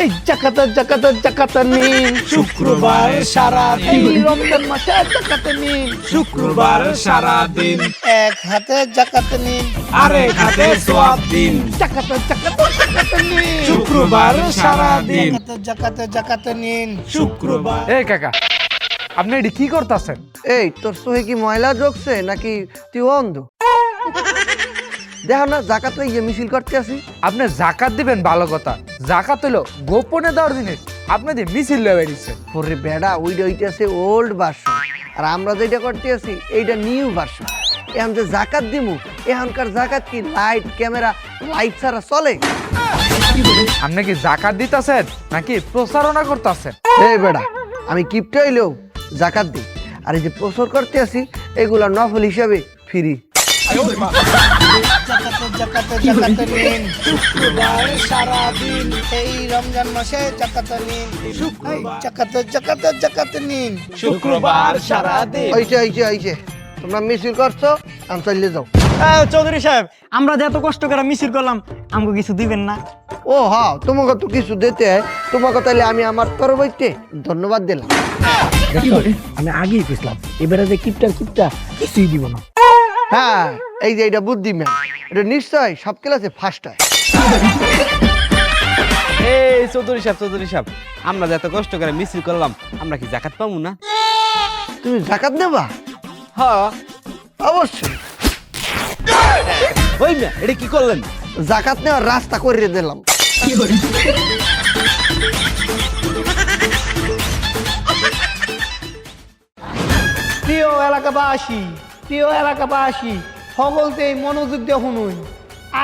এই জাকাত নিন শুক্রবার সারাদিন এই রমজান মাসে জাকাত নিন শুক্রবার সারাদিন এক হাতে জাকাত নিন আরেক হাতে সওয়াব দিন জাকাত নিন শুক্রবার সারাদিন জাকাত নিন শুক্রবার এই কাকা আপনি এটি কি করতেছেন? এই তোর সহে কি ময়লা যোগছে নাকি তুই অন্ধ? দেখো না জাকাত গিয়ে মিছিল করতে আসি। আপনি জাকাত দিবেন ভালো কথা, জাকাত হলো গোপনে দেওয়ার জিনিস, আপনি দিয়ে মিছিল লয়ে বেরিয়েছেন। ওরে বেড়া ওইটা আছে ওল্ড ভার্সন, আর আমরা যেটা করতে আছি এইটা নিউ ভার্সন। এখন যে জাকাত দিমু, এখনকার জাকাত কি লাইট ক্যামেরা লাইট ছাড়া চলে? আপনি কি জাকাত দিতেছেন নাকি প্রচারণা করতেছেন? এই বেড়া আমি কিপটা হইলেও জাকাত দিই, আর এই যে প্রচার করতে আসি এগুলা নফল হিসাবে ফ্রি। জাকাত নিন শুক্রবার সারাদিন এই রমজান মাসে জাকাত নিন জাকাত নিন শুক্রবার সারাদিন আইছে তোমরা মিছিল করছো, আমি চলে যাও। চৌধুরী সাহেব, আমরা যে এত কষ্ট করে মিছিল করলাম, আমাকে কিছু দিবেন না? ও হ্যাঁ, তোমাকে তো কিছু দিতে হয়, তোমাকে তাহলে আমি আমার তরফে ধন্যবাদ দিলাম। আমি আগেই বুঝলাম এবারে যে কিপটা কিছুই দিব না। হ্যাঁ এই যে এটা বুদ্ধিমান, এটা নিশ্চয় সব ক্লাসে ফার্স্ট হয়। এই চৌধুরী সাহেব, আমরা যে এত কষ্ট করে মিছিল করলাম, আমরা কি জাকাত পাবো না? তুমি জাকাত দেবা? হ্যাঁ অবশ্যই। ওই না, এটা কি করলেন? জাকাত নেওয়ার রাস্তা করে দিলাম। প্রিয় এলাকাবাসী সকলকে মনোযোগ দিয়ে শুনুন।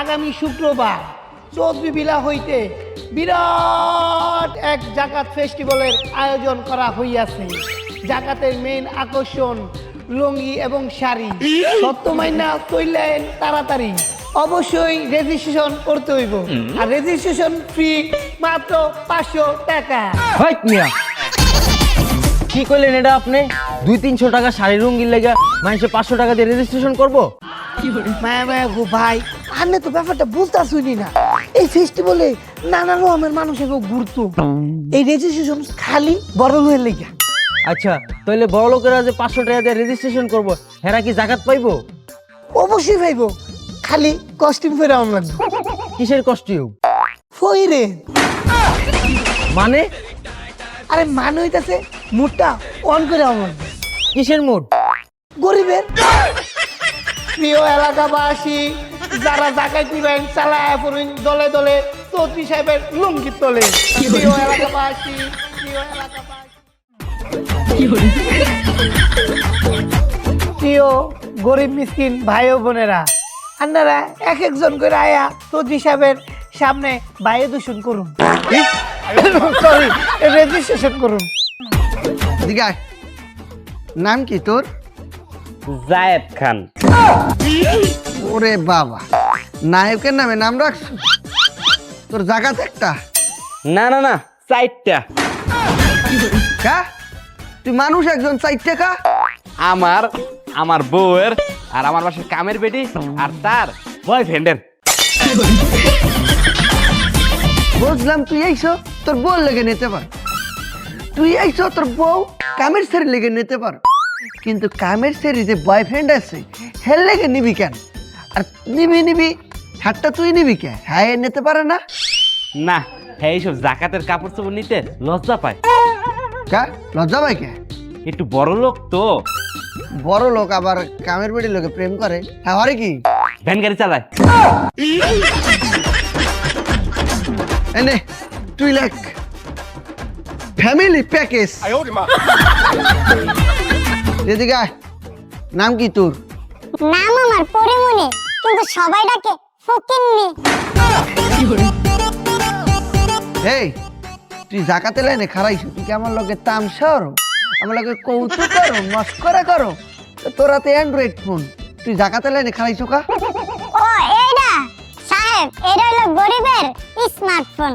আগামী শুক্রবার চৌধুরীবিলা হইতে বিরাট এক জাকাত ফেস্টিভ্যালের আয়োজন করা হইয়াছে। জাকাতের মেইন আকর্ষণ লুঙ্গি এবং শাড়ি। সত্যমাইনা চললেন তাড়াতাড়ি, অবশ্যই রেজিস্ট্রেশন করতে হইব, আর রেজিস্ট্রেশন ফি মাত্র 500 টাকা। হাইট মিয়া, কি করলেন এটা আপনি? 200-300 টাকা শাড়ি রঙিন লেগে মানুষে 500 টাকা দিয়ে রেজিস্ট্রেশন করবো? মায়া গো ভাই, আপনি তো ব্যাপারটা বুঝতেছুনি না। এই ফেস্টিভ্যালে নানা রকমের মানুষের গুরুত্ব। এই রেজিস্ট্রেশন খালি বড় লোকের লেগে। আচ্ছা, তাহলে বড় লোকেরা যে 500 টাকা দিয়ে রেজিস্ট্রেশন করবো, হেরা কি জাকাত পাইবো? অবশ্যই পাইব, খালি কস্টিউম ফেরে আম লাগবে। কিসের কস্টিউম? ফইরে মানে? আরে মানে হইতাছে মুডটা অন করে আম লাগবে। কিসের মুড? গরিবের। প্রিয় এলাকাবাসী, যারা জাকাত দিবেন চালায় পড়ুন দলে দলে চৌধুরী সাহেবের লুঙ্গির তলে। প্রিয় গরিব মিসকিন ভাই ও বোনেরা, আপনারা এক একজন করে আয়া চৌধুরী সাহেবের সামনে বায়ু দূষণ করুন, সরি রেজিস্ট্রেশন করুন। দিগায় নাম কি তোর? জায়েদ খান। ওরে বাবা, নায়কের নামে নাম রাখছো? তোর জাকাত একটা? না 4টা। কা তুই মানুষ একজন 4 টাকা? আমার বউয়ের, আর আমার বাসার কামের বেটি, আর তার বয়ফ্রেন্ডের। বুঝলাম তুই আইছো তোর বউ লেগে নিতে পার, তুই আইছো তোর বউ কামের সেরি লেগে নিতে পার, কিন্তু কামের সেরি যে বয়ফ্রেন্ড আছে হের লেগে নিবি কেন? আর নিবি হাতটা তুই নিবি কে? হ্যাঁ নিতে পারে না? না, হ্যাঁ, এইসব জাকাতের কাপড় চোপড় নিতে লজ্জা পায়। কা লজ্জা পাই কে? একটু বড় লোক তো। বড় লোক আবার কামের বেড়ি লোকে প্রেম করে? হ্যাঁ হরে কি ভ্যান গাড়ি চালায়। এনে তুই লেখ ফ্যামিলি প্যাকেজ। এদিকে আয়। নাম কি তোর? নাম আমার পরিমণি, কিন্তু সবাই ডাকে ফকিন্নি। এই তুই জাকাতে লাইনে খারাইছো, তুই কি আমার লগে তামসা করো, আমার লগে কৌতুক করো, মস্করা করো? তোরা তো অ্যান্ড্রয়েড ফোন, তুই জাকাতে লাইনে খারাইছো কা? ও এইটা সাহেব, এটা হলো গরিবের স্মার্টফোন।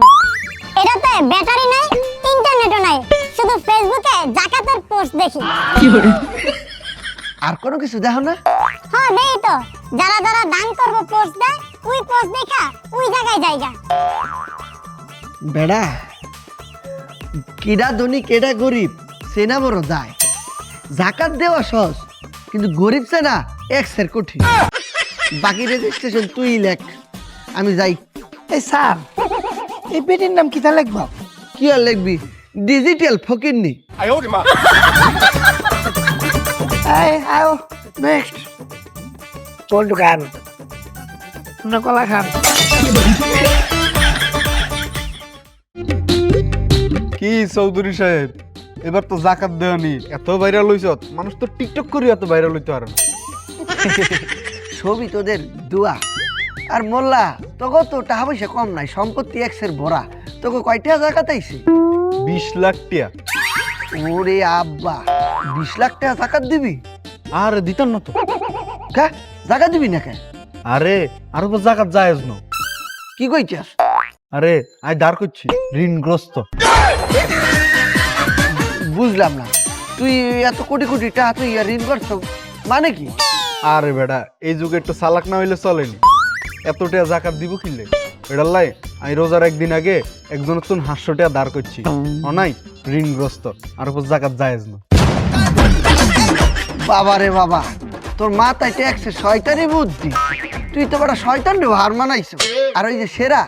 এটাতে ব্যাটারি নাই, ইন্টারনেটও নাই, শুধু ফেসবুকে জাকাতের পোস্ট দেখি। আর কোনো কিছু দেখো না? হ্যাঁ দেই তো, যারা যারা দান করবো পোস্ট দেয়, ওই পোস্ট দেখা ওই জায়গায় জায়গা। বেড়া কেডা ধনী কেডা গরিব সেনা বড় যায়। জাকাত দেওয়া সহজ, কিন্তু গরিব সেনা এক্সের কঠিন। বাকি রেজিস্ট্রেশন তুই লেখ, আমি যাই। এই স্যার, এই পেটির নাম কিতা লিখবা? কি আর লিখবি, ডিজিটাল ফকিরনি। এই আও নেক্সট পল্টু খান, না কলা খান। কি চৌধুরী সাহেব, এবার তো জাকাত দেওয়ানি এত ভাইরাল হইছ, মানুষ তো টিকটক করি এত ভাইরাল হইতে পারে না। ছবি তোদের দোয়া। আর মোল্লা তোকে তো টাকা পয়সা কম নাই, সম্পত্তি এক্সের ভরা। তোকে কয়টা জাকাত আইছে? 20 লাখ টাকা। ওরে আব্বা, 20 লাখ টাকা জাকাত দিবি? আর দিতাম না তো। কা জাকাত দিবি না কে? আরে আর তো জাকাত জায়েজ না। কি কইছাস? আরে আই দাঁড় করছি ঋণগ্রস্ত। বুঝলাম না, তুই এত কোটি কোটি টাকা তুই ঋণ করছ মানে কি? আরে বেটা, এই যুগে একটু চালাক না হইলে চলেনি। এত টাকা জাকাত দিব কিনলে এটার লাই আমি রোজার একদিন আগে একজনের তো 500 টাকা দাঁড় করছি। অনাই ঋণগ্রস্ত, আর উপর জাকাত জায়েজ না। বাবা রে বাবা, তোর মাথায় ট্যাক্সে শয়তানি বুদ্ধি। তুই তো বড় শয়তান রে, হার মানাইছ। আর ওই যে সেরা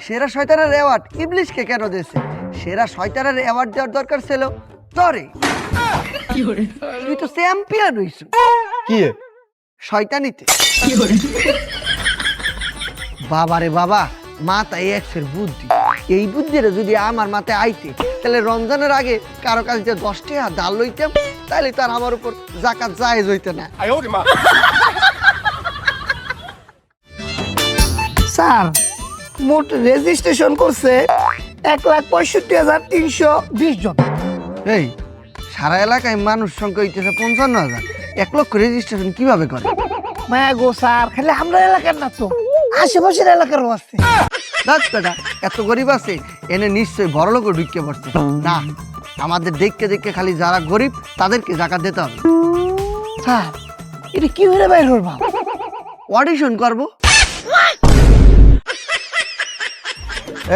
সেরা শয়তানের অ্যাওয়ার্ড ইবলিশকে কেন দিয়েছে? সেরা শয়তানের অ্যাওয়ার্ড দেওয়ার দরকার ছিল তোরে। তুই তো চ্যাম্পিয়ন হইছ কি শয়তানিতে। বাবা রে বাবা, মাথায় এক্সের বুদ্ধি। এই বুদ্ধিটা যদি আমার মাথায় আইতে, তাহলে রমজানের আগে কারো কাছে যে 10 টাকা ডাল লইতাম, তাহলে তার আমার উপর জাকাত জায়েজ হইতে না। স্যার, মোট রেজিস্ট্রেশন করছে 1,65,320 জন। এই সারা এলাকায় মানুষ সংখ্যা হইতেছে 55,000। 1 লক্ষ রেজিস্ট্রেশন কিভাবে করে? মায়া গো স্যার, খালি আমরা এলাকার না তো, আশেপাশের এলাকারও আছে। ডাক্তারটা এত গরিব আছে, এনে নিশ্চয়ই বড় লোক ঢুকে পড়ছে। না, আমাদের দেখতে দেখতে খালি যারা গরিব তাদেরকে জাকাত দিতে হবে। স্যার, এটা কি হয়ে বাইর হবা? অডিশন করব।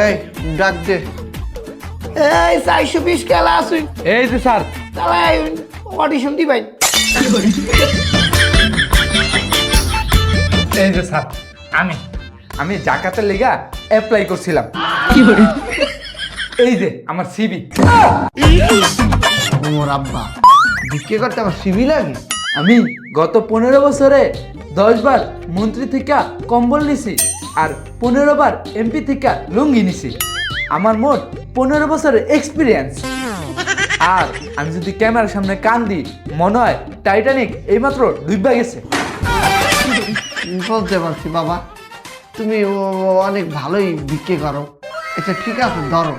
এই ডাক দে। এই 420 খেলা আসুন, এই যে স্যার, চালাই অডিশন দিবাই। এই যে স্যার, আমি জাকাতের লেগা অ্যাপ্লাই করছিলাম। এই যে আমার সিবি। ওর আব্বা বিক্রি করতে আমার সিবি লাগে? আমি গত 15 বছরে 10 বার মন্ত্রী থেকে কম্বল নিছি, আর 15 বার এমপি থেকে লুঙ্গি নিছি। আমার মোট 15 বছরের এক্সপিরিয়েন্স। আর আমি যদি ক্যামেরার সামনে কান দিই, মনে হয় টাইটানিক এইমাত্র ডুইবা গেছে। বলতে পারছি বাবা, তুমি অনেক ভালোই বিক্রি করো। আচ্ছা ঠিক আছে, ধরো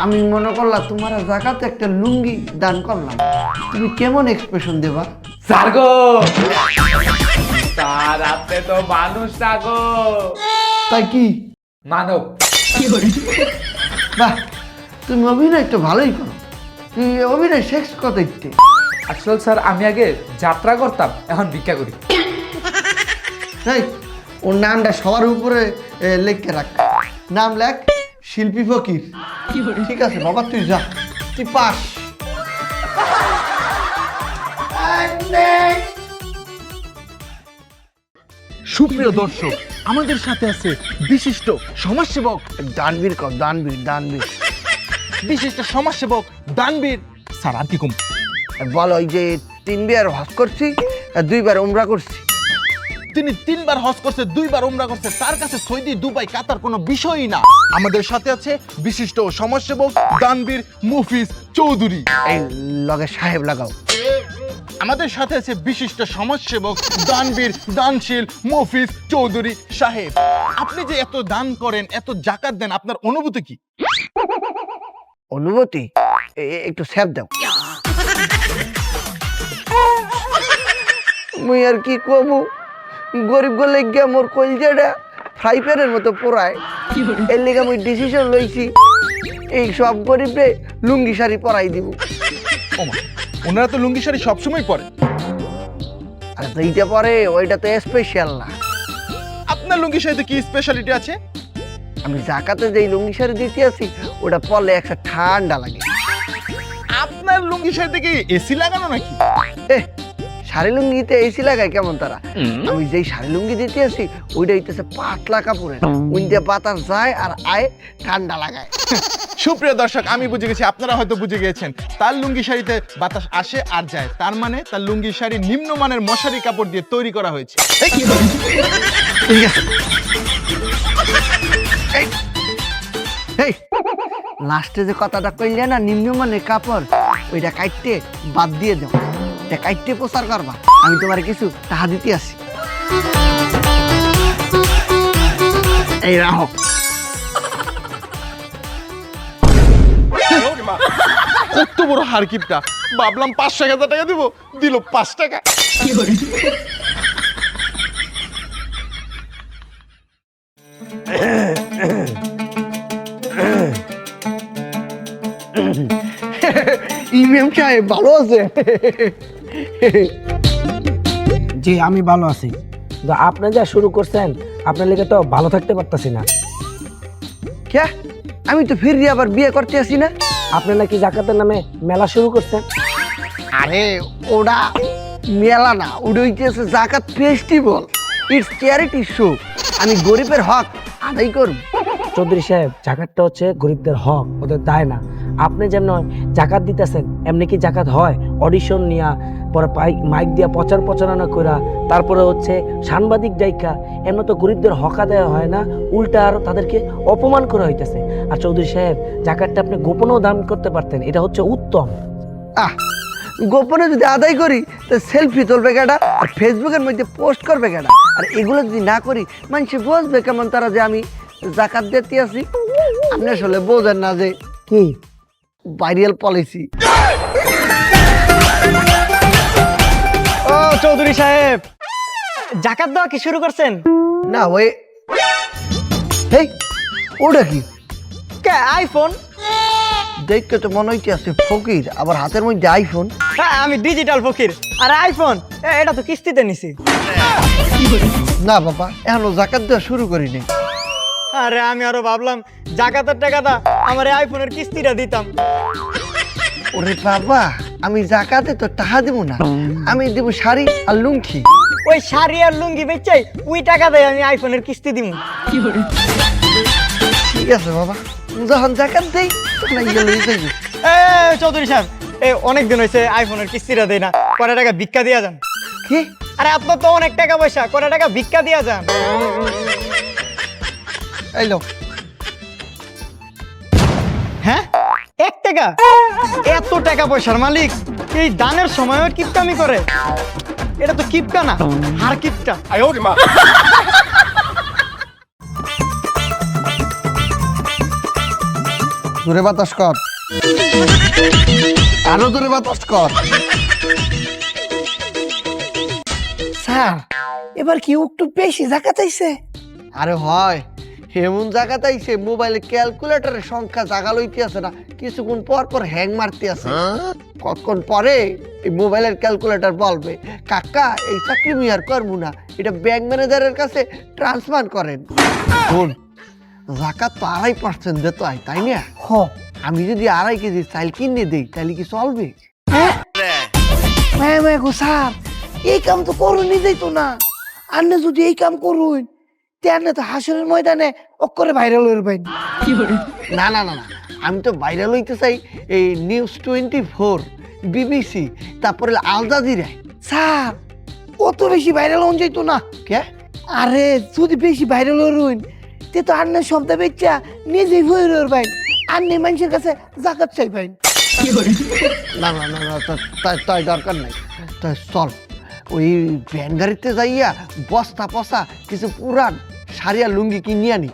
আমি মনে করলাম তোমার জাকাতে একটা লুঙ্গি দান করলাম, তুমি কেমন এক্সপ্রেশন দেবা? স্যার গো, স্যার আপনি তো মানুষ না গো, তাই কি? মানব। বাহ, তুমি অভিনয় তো ভালোই করো। তুই অভিনয় শেষ কত দিতে? আসলে স্যার আমি আগে যাত্রা করতাম, এখন ভিক্ষা করি। এই ওর নামটা সবার উপরে লেখকে রাখ। নাম লেখ শিল্পী ফকির। ঠিক আছে বাবা, তুই যা, তুই পাস। সুপ্রিয় দর্শক, আমাদের সাথে আছে বিশিষ্ট সমাজসেবক দানবীর কর, দানবীর দানবীর। বিশিষ্ট সমাজসেবক দানবীর স্যার। আর কি কম? বল, ওই যে 3 বার হজ করছি আর 2 বার উমরা করছি। তিনি 3 বার হজ করছে, 2 বার উমরা করছে, তার কাছে সৌদি, দুবাই, কাতার কোনো বিষয়ই না। আমাদের সাথে আছে বিশিষ্ট সমাজসেবক দানবীর মুফিজ চৌধুরী। এই লগে সাহেব লাগাও। আমাদের সাথে আছে বিশিষ্ট সমাজসেবক দানবীর দানশীল মুফিজ চৌধুরী সাহেব। আপনি যে এত দান করেন, এত জাকাত দেন, আপনার অনুভূতি কি? অনুভূতি একটু স্যাপ দাও। মুই আর কি কমু, গরিব গলে গিয়া মোর কলজাটা ফ্রাই প্যানের মতো পোড়ায়। এর লেগে মুই ডিসিশন লইছি, এই সব গরিবরে লুঙ্গি শাড়ি পরাই দিব। ওমা, ওনারা তো লুঙ্গি শাড়ি সবসময় পরে। আর তো এইটা পরে, ওইটা তো স্পেশাল না। আপনার লুঙ্গি শাড়িতে কি স্পেশালিটি আছে? আমি জাকাতে যেই লুঙ্গি শাড়ি দিতে আছি, ওটা পরলে একটা ঠান্ডা লাগে। আপনার লুঙ্গি শাড়িতে কি এসি লাগানো নাকি? এ শাড়ি লুঙ্গিতে এসি লাগায় কেমন তারা? আমি যেই শাড়ি লুঙ্গি দিতে আসি ওইটা হইতেছে পাতলা কাপড়ের, ওই দিয়ে বাতাস যায় আর আয় ঠান্ডা লাগায়। সুপ্রিয় দর্শক, আমি বুঝে গেছি, আপনারা হয়তো বুঝে গিয়েছেন। তার লুঙ্গি শাড়িতে বাতাস আসে আর যায়, তার মানে তার লুঙ্গি শাড়ি নিম্নমানের মশারি কাপড় দিয়ে তৈরি করা হয়েছে। ঠিক আছে। এই লাস্টে যে কথাটা কইলে না নিম্নমানের কাপড়, ওইটা কাটতে বাদ দিয়ে দাও, এটা কাটতে প্রচার করবা। আমি তোমার কিছু টাকা দিতে আসি। এই রাখো। কত বড় হারকিপটা! ভাবলাম 500,000 টাকা দিব, দিল 5 টাকা। ইমাম সাহেব ভালো আছে? জি আমি ভালো আছি, তো আপনি যা শুরু করছেন আপনার লেগে তো ভালো থাকতে পারতাছি না। কে? আমি তো ফিরি আবার বিয়ে করতে আসি না। আপনি নাকি জাকাতের নামে মেলা শুরু করছেন? আরে ওটা মেলা না, ওটা হইতেছে জাকাত ফেস্টিভ্যাল, ইটস চ্যারিটি শো। আমি গরিবের হক আদায় করব। চৌধুরী সাহেব, জাকাতটা হচ্ছে গরিবদের হক, ওদের দায় না। আপনি যেমন জাকাত দিতেছেন এমনি কি জাকাত হয়? অডিশন নিয়া পরে মাইক দিয়া প্রচারণা করা, তারপরে হচ্ছে সাংবাদিক ডাইকা, এমন তো গরিবদের হক আদায় হয় না, উল্টা আর তাদেরকে অপমান করা হইতেছে। আর চৌধুরী সাহেব, জাকাতটা আপনি গোপনেও দান করতে পারতেন, এটা হচ্ছে উত্তম। গোপনে যদি আদায় করি তো সেলফি তুলবে কেডা আর ফেসবুকের মধ্যে পোস্ট করবে কেডা? আর এগুলো যদি না করি মানুষ বুঝবে কেমন তারা যে আমি জাকাত দিতে আসি? আপনি আসলে বোঝেন না যে কি ভাইরাল পলিসি। ও চৌধুরী সাহেব, জাকাত দেওয়া কি শুরু করছেন? না ওই এই ওটা কি? কে আইফোন? দেখতে তো মনে হইতে আছে ফকির, আবার হাতের মধ্যে আইফোন। হ্যাঁ, আমি ডিজিটাল ফকির। আর আইফোন এটা তো কিস্তিতে নিছি। না বাবা, এখনো জাকাত দেওয়া শুরু করিনি। আরে আমি আরো ভাবলাম জাকাতের টাকাটা আমার এই আইফোনের কিস্তিটা দিতাম। ওরে বাবা, আমি জাকাতে তো টাকা দিব না, আমি দিব শাড়ি আর লুঙ্গি। ওই শাড়ি আর লুঙ্গি বেচাই ওই টাকা দেয় আমি আইফোনের কিস্তি দিব। ঠিক আছে বাবা, যখন জাকাত দেই তখন এগুলো লইতে যাই। চৌধুরী সাহেব, অনেক দিন হয়েছে আইফোনের কিস্তিটা দেয় না, কটা টাকা ভিক্ষা দিয়া যান। কি? আরে আপনার তো অনেক টাকা পয়সা, কটা টাকা ভিক্ষা দিয়া যান। এই লো। হ্যাঁ, 1 টাকা? এত টাকা পয়সার মালিক এই দানের সময়ও কিপটামি করে? এটা তো কিপটা না, হার কিপটা। দূরে বাতাস কর, আরো দূরে বাতাস কর। স্যার এবার কি একটু বেশি জাকাত আইছে? আরে হয়, এমন জায়গাতে আইছে মোবাইলে ক্যালকুলেটরের সংখ্যা জাগা লইতে আছে না, কিছুক্ষণ পর পর হ্যাং মারতে আছে। কতক্ষণ পরে এই মোবাইলের ক্যালকুলেটর বলবে, কাকা এই চাকরি আমি আর করবো না, এটা ব্যাংক ম্যানেজারের কাছে ট্রান্সফার করেন। শোন, জাকাত তো 2.5% দিতে হয়, তাই না? হ। আমি যদি 2.5 কেজি চাল কিনে দিই তাহলে কি চলবে? হ্যাঁ গো স্যার, এই কাম তো করুনই যাইতো না। আন্নে যদি এই কাম করুন তেনে তো হাসরের ময়দানে অক্ষরে ভাইরাল হয়ে পাইন। না না না না, আমি তো ভাইরাল হইতে চাই এই নিউজ 24, বিবিসি, তারপরে আল জাজিরা। স্যার অত বেশি ভাইরাল হন যাইতো না। কে? আরে যদি বেশি ভাইরাল হইন তে তো আন্নের শব্দ বেচা নিজেই হয়ে পাইন, আন্নে মানুষের কাছে জাকাত চাই পাইন। না না না না, তাই দরকার নাই। তাই চল ওই ভ্যান গাড়িতে যাইয়া বস্তা পচা কিছু পুরান শাড়ি আর লুঙ্গি কিনে আনি।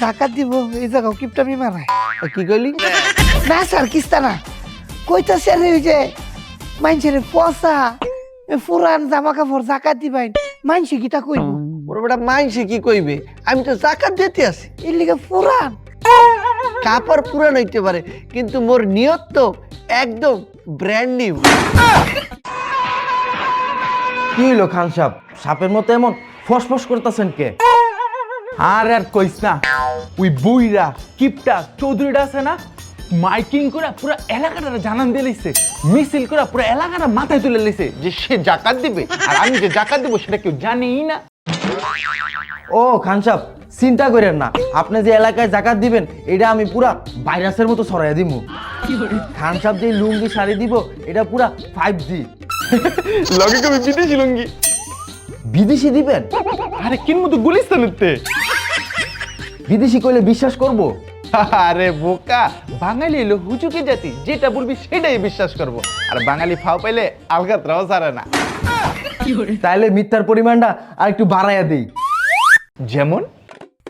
জাকাত দিব এই জায়গাও কিপটামি মারায়। কি কইলি? না স্যার কিস্তা না, কইতা স্যার ওই যে মানুষের পচা পুরান জামা কাপড় জাকাত দিবাইন, মানুষে কিটা কইব? ওর বেটা মাইনসে কি কইবে? আমি তো জাকাত দিতে আছি। এর লিগে পুরান কাপড় পুরান হইতে পারে, কিন্তু মোর নিয়ত তো একদম ব্র্যান্ড নিউ। কি হইলো খান সাহেব, সাপের মতো এমন ফসফস করতেছেন কে? আর কইস না, ওই বুইরা কিপটা চৌধুরীটা আছে না, মাইকিং করে পুরো এলাকাটা জানান দিয়ে লিছে, মিছিল করে পুরো এলাকাটা মাথায় তুলে লিছে যে সে জাকাত দিবে, আর আমি যে জাকাত দিব সেটা কেউ জানেই না। ও খান সাহেব, চিন্তা করেন না, আপনি যে এলাকায় জাকাত দিবেন এটা আমি পুরা ভাইরাসের মতো ছড়াইয়া দিব। খান সাহেব যে লুঙ্গি শাড়ি দিব এটা পুরা 5G। লগে কবি বিদেশি লুঙ্গি। বিদেশি দিবেন? আরে কিনবো তো গুলিস্তানেতে। বিদেশি কইলে বিশ্বাস করব? আরে বোকা, বাঙালি হলো হুচুকি জাতি, যেটা বলবি সেটাই বিশ্বাস করব। আর বাঙালি ফাও পাইলে আলগাতরাও ছাড়ে না। তাইলে মিথ্যার পরিমাণটা আর একটু বাড়াইয়া দেই। যেমন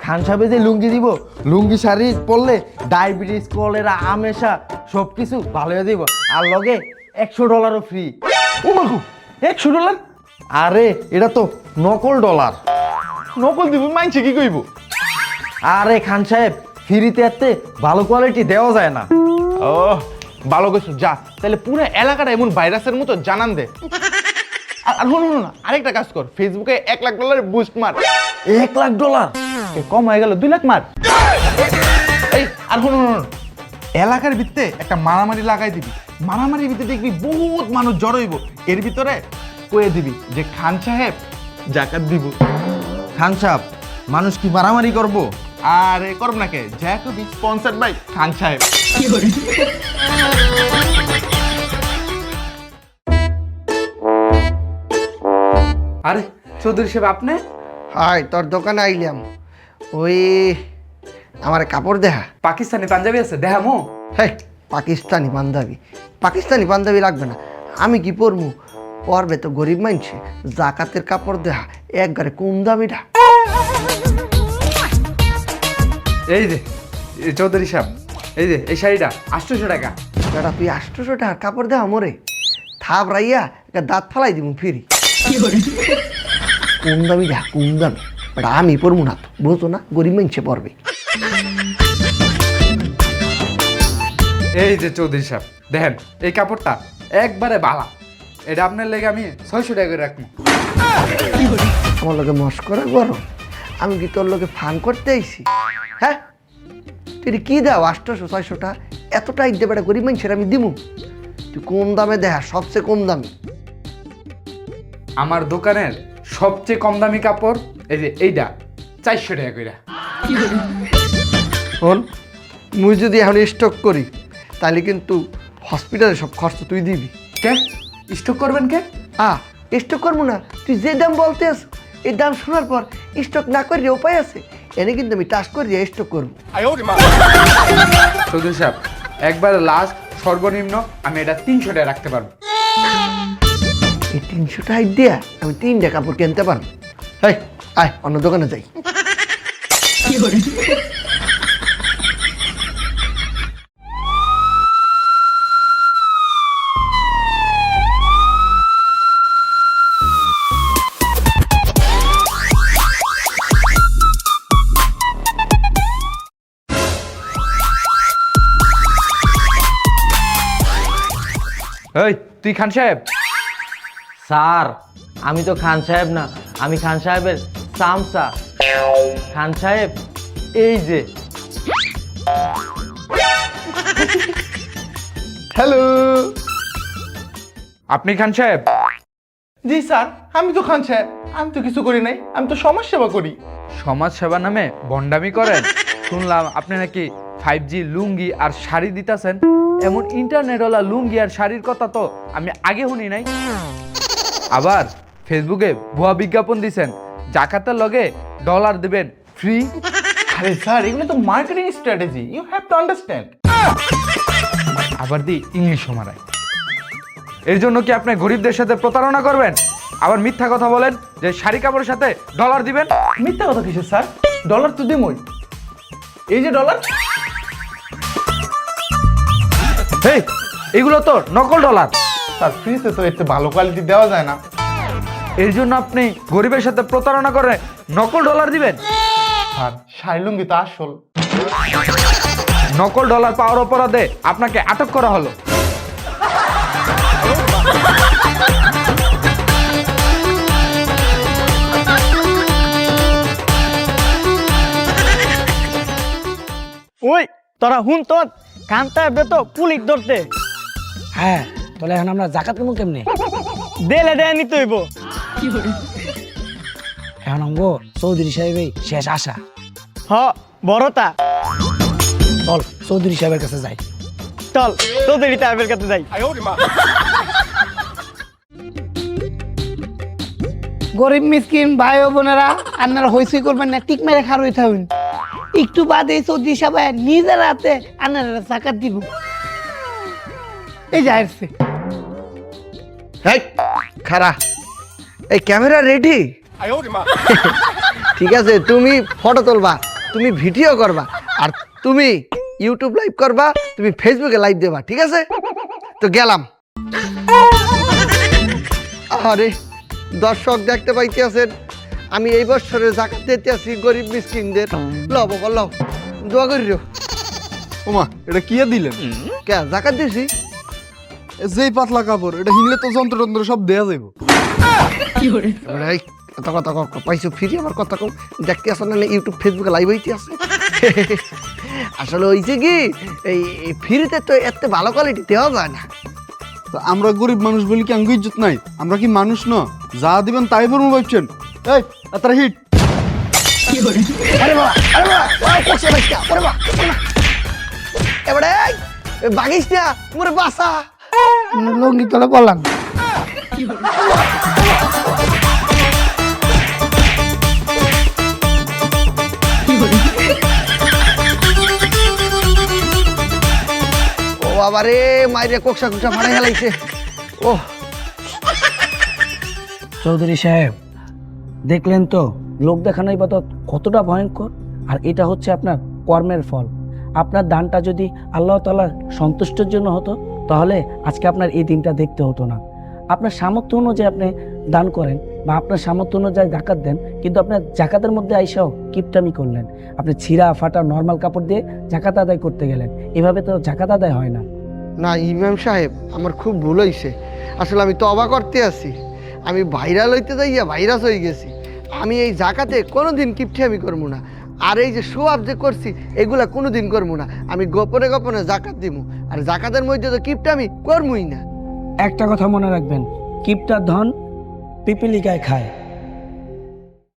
খান সাহেবে যে লুঙ্গি দিব, লুঙ্গি শাড়ি পরলে ডায়াবেটিস, কলেরা, আমেশা সবকিছু ভালো হয়ে দিব, আর লগে $100 ফ্রি। ও মাগো, $100? আরে এটা তো নকল ডলার। নকল দিব মানছে কি কইব? আরে খান সাহেব, ফ্রিতে এতে ভালো কোয়ালিটি দেওয়া যায় না। ও ভালো কিছু, যা তাহলে পুরো এলাকাটা এমন ভাইরাসের মতো জানান দে। আর হলো না, আরেকটা কাজ কর, ফেসবুকে $1,00,000 বুস্ট মার। $1,00,000? কম হয়ে গেল, 2 লাখ মার। এই আর হলো না, এলাকার ভিত্তে একটা মারামারি লাগাই দিবি, মারামারির ভিতরে দেখবি বহুত মানুষ জড়ো হইব, এর ভিতরে কয়ে দিবি যে খান সাহেব জাকাত দিব। খান সাহেব, মানুষ কি মারামারি করব? আরে করব না কে, যা কবি স্পন্সরড বাই খান সাহেব। আরে চৌধুরী সাহেব, আপনি? হাই, তোর দোকানে আইলাম, ওই আমার কাপড় দেখা। পাকিস্তানি পাঞ্জাবি আছে দেখামো? হ্যাঁ, পাকিস্তানি পাঞ্জাবি লাগবে না, আমি কি পরমু? পরবে তো গরিব মানুষে, জাকাতের কাপড় দেখা একবারে কম দামিটা। এই যে চৌধুরী সাহেব, এই যে এই শাড়িটা 800 টাকা। বেটা তুই 800 টাকার কাপড় দেখা মোরে থাপ রাইয়া একটা দাঁত ফালাই দিব ফিরি। কম দামি দেখা, কম দামি, বেটা আমি পরমু না তো, বুঝতো না, গরিব মানুষে পরবে। এই যে চৌধুরী সাহেব, দেখেন এই কাপড়টা একবারে বালা, এটা আপনার লেগে আমি 600 টাকা করে রাখবো। আমার লোকে মস্করা করো? আমি কি তোর লোকে ফান করতে আইছি? হ্যাঁ, তুই কি দাও 800-600 টাকা? এতটাই দে বেটা, গরিব মানুষের আমি দিমু? তুই কম দামে দেখা, সবচেয়ে কম দামি। আমার দোকানের সবচেয়ে কম দামি কাপড় এই যে এইটা 400 টাকা করে। শোন, মুই যদি এখন স্টক করি তাহলে কিন্তু হসপিটালে সব খরচ তুই দিবি। কে স্টক করবেন কে? স্টক করবো না, তুই যে দাম বলতে আস এই দাম শোনার পর স্টক না করিয়ে উপায় আছে? এনে কিন্তু আমি টাচ করিয়ে স্টক করবো। চৌধুরী সাহেব, একবার লাস্ট সর্বনিম্ন আমি এটা 300 টাকা রাখতে পারবো। এই 300 টাকা দিয়া আমি 3টা কাপড় কিনতে পারবো। এই আয়, অন্য দোকানে যাই। এই তুই খান সাহেব? স্যার, আমি তো খান সাহেব না, আমি খান সাহেবের সামসা। খান সাহেব, এই যে। হ্যালো, আপনি খান সাহেব? জি স্যার, আমি তো খান সাহেব, আমি তো কিছু করি নাই, আমি তো সমাজ সেবা করি। সমাজ সেবা নামে ভণ্ডামি করেন? শুনলাম আপনি নাকি 5G লুঙ্গি আর শাড়ি দিতেছেন। এমন ইন্টারনেটওয়ালা লুঙ্গি আর শাড়ির কথা তো আমি আগে শুনি নাই। আবার ফেসবুকে ভুয়া বিজ্ঞাপন দিছেন, জাকাতের লগে ডলার দিবেন ফ্রি। আরে স্যার, এগুলো তো marketing strategy, you have to understand. আবার দি ইংলিশও মারায়। এর জন্য কি আপনি গরিবদের সাথে প্রতারণা করবেন? আবার মিথ্যা কথা বলেন যে শাড়ি কাপড়ের সাথে ডলার দিবেন। মিথ্যা কথা কিসের স্যার? ডলার তো দিমই, এই যে ডলার। এই এগুলো তো নকল ডলার। স্যার, ফ্রিতে তো একটু ভালো কোয়ালিটি দেওয়া যায় না। এর জন্য আপনি গরিবের সাথে প্রতারণা করে নকল ডলার দিবেন? স্যার, শাড়ি লুঙ্গি তো আসল। নকল ডলার পাওয়ার অপরাধে আপনাকে আটক করা হলো। ওই তোরা হুন তো, কান্তা হবে তো পুলিশ ধরতে। হ্যাঁ, তাহলে এখন আমরা জাকাত নেবো কেমনে? দেলে দেয় নিতে হইব। এখন আমগো চৌধুরী সাহেবই শেষ আশা। হ বড়তা। চল চৌধুরী সাহেবের কাছে যাই। চল চৌধুরী সাহেবের কাছে যাই। গরিব মিসকিন ভাই ও বোনেরা, আপনারা হইসই করবেন না, টিক মেরে খার হইতে হবেন। একটু বাদে চৌধুরী সাহেব নিজের হাতে আপনারা জাকাত দিব। এই যে আসছে। হেই, খারা এই ক্যামেরা রেডি? ঠিক আছে, তুমি ফটো তুলবা, তুমি ভিডিও করবা, আর তুমি ইউটিউব লাইভ করবা, তুমি ফেসবুকে লাইভ দেবা, ঠিক আছে? তো গেলাম। আরে দর্শক দেখতে পাইতে আছেন, আমি এই বছরে জাকাত দিতে আছি গরিব মিসকিনদের। লও বাবা লও, দোয়া করিও। ওমা, এটা কি দিলেন? কে জাকাত দিছি? যেই পাতলা কাপড়, এটা হিনলে তো যন্ত্র টন্ত্র সব দেয়া যাইব। এবারে এই এত কথা পাইছো ফিরি, আমার কথা কম। দেখতে আসো না ইউটিউব ফেসবুকে লাইভ হইতে আছে। আসলে হয়েছে কি, এই ফ্রিতে তো এত ভালো কোয়ালিটি দেওয়া যায় না। তো আমরা গরিব মানুষ বলি কি আঙ্গু ইজ্জত নাই? আমরা কি মানুষ না? যা দিবেন তাই পড়বো ভাবছেন? এই তার হিট। আরে বাবা, আরে বাবা, ওই কোকসে বাচ্চা, আরে বাবা, এবারে বাগিস না, মোরে বাসা। লঙ্গি তলে বললাম। ও বাবা রে, মাইরে কোকসা ফাড়াই হেলাইছে। ও চৌধুরী সাহেব, দেখলেন তো লোক দেখানো ইবাদত কতটা ভয়ঙ্কর। আর এটা হচ্ছে আপনার কর্মের ফল। আপনার দানটা যদি আল্লাহ তাআলার সন্তুষ্টের জন্য হতো, তাহলে আজকে আপনার এই দিনটা দেখতে হতো না। আপনার সামর্থ্য অনুযায়ী আপনি দান করেন বা আপনার সামর্থ্য অনুযায়ী জাকাত দেন, কিন্তু আপনার জাকাতের মধ্যে আইসাও কিপটামি করলেন। আপনি ছিঁড়া ফাটা নর্মাল কাপড় দিয়ে জাকাত আদায় করতে গেলেন। এভাবে তো জাকাত আদায় হয় না। না ইমাম সাহেব, আমার খুব ভুল হয়েছে। আসলে আমি তওবা করতে আছি, আমি ভাইরাল হইতে যাইয়া ভাইরাস হয়ে গেছি। আমি এই জাকাতে কোনোদিন কিপটামি করবো না, আর এই যে শো আপ যে করছি এগুলা কোনোদিন করবো না। আমি গোপনে গোপনে জাকাত দিব, আর জাকাতের মধ্যে তো কিপটামি করবই না। একটা কথা মনে রাখবেন, কিপটার ধন পিপিলিকায় খায়।